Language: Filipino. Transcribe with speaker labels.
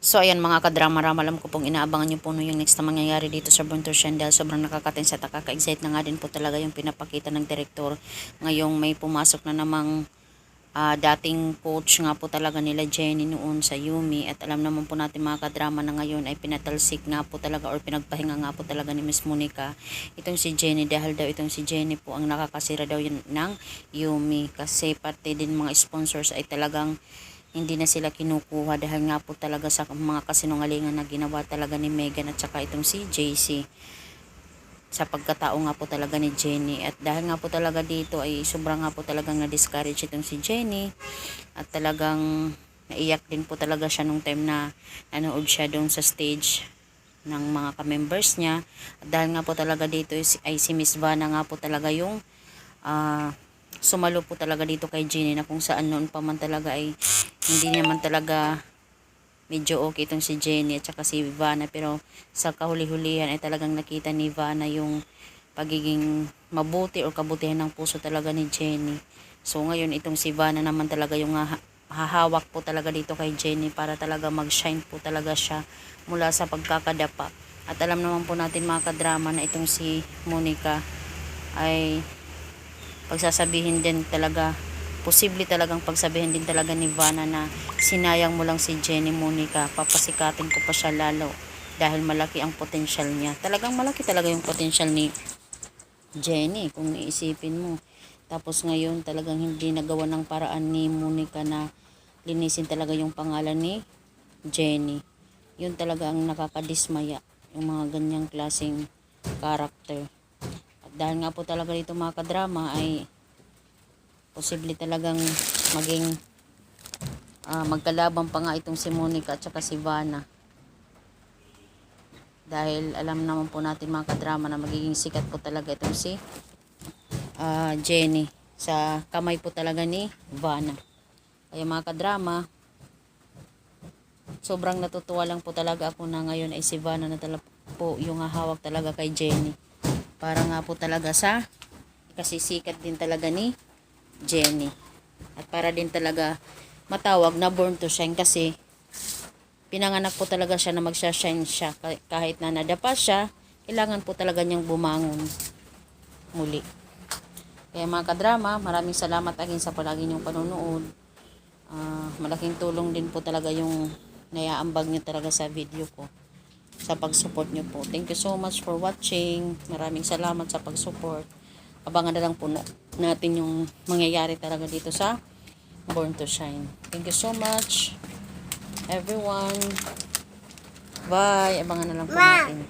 Speaker 1: So ayan mga kadrama-rama, alam ko pong inaabangan nyo po no yung next na mangyayari dito sa Born to Shine dahil sobrang nakakatensa at nakaka-excite na nga din po talaga yung pinapakita ng direktor. Ngayong may pumasok na namang dating coach nga po talaga nila Jenny noon sa Yumi, at alam naman po natin mga kadrama na ngayon ay pinatalsik nga po talaga or pinagpahinga nga po talaga ni Miss Monica itong si Jenny, dahil daw itong si Jenny po ang nakakasira daw yun ng Yumi, kasi pati din mga sponsors ay talagang hindi na sila kinukuha dahil nga po talaga sa mga kasinungalingan na ginawa talaga ni Megan at saka itong si JC sa pagkatao nga po talaga ni Jenny. At dahil nga po talaga dito ay sobrang nga po talagang na-discourage itong si Jenny at talagang naiyak din po talaga siya nung time na nanood siya doon sa stage ng mga ka-members niya. At dahil nga po talaga dito ay si Miss Vanna nga po talaga yung sumalo po talaga dito kay Jenny, na kung saan noon pa man talaga ay hindi naman talaga medyo okay itong si Jenny at saka si Vanna, pero sa kahuli-hulihan ay talagang nakita ni Vanna yung pagiging mabuti o kabutihan ng puso talaga ni Jenny. So ngayon itong si Vanna naman talaga yung hahawak po talaga dito kay Jenny para talaga mag-shine po talaga siya mula sa pagkakadapa. At alam naman po natin mga kadrama na itong si Monica ay pagsasabihin din talaga, posible talagang pagsabihin din talaga ni Vanna na sinayang mo lang si Jenny Monica, papasikatin ko pa siya lalo dahil malaki ang potensyal niya. Talagang malaki talaga yung potensyal ni Jenny kung iisipin mo. Tapos ngayon talagang hindi nagawa ng paraan ni Monica na linisin talaga yung pangalan ni Jenny. Yun talaga ang nakakadismaya, yung mga ganyang klaseng karakter. Dahil nga po talaga dito mga kadrama ay posible talagang maging magkalaban pa nga itong si Monica at saka si Vanna. Dahil alam naman po natin mga kadrama na magiging sikat po talaga itong si Jenny sa kamay po talaga ni Vanna. Kaya mga kadrama, sobrang natutuwa lang po talaga ako na ngayon ay si Vanna na talaga po yung hahawak talaga kay Jenny. Para nga po talaga sa kasisikat din talaga ni Jenny. At para din talaga matawag na Born to Shine, kasi pinanganak po talaga siya na magsha-shine siya. Kahit na nadapa siya, kailangan po talaga niyang bumangon muli. Kaya mga kadrama, maraming salamat again sa palagi niyong panonood. Malaking tulong din po talaga yung naiaambag niyo talaga sa video ko, sa pag-support nyo po. Thank you so much for watching. Maraming salamat sa pag-support. Abangan na lang po natin yung mangyayari talaga dito sa Born to Shine. Thank you so much, everyone. Bye. Abangan na lang po natin.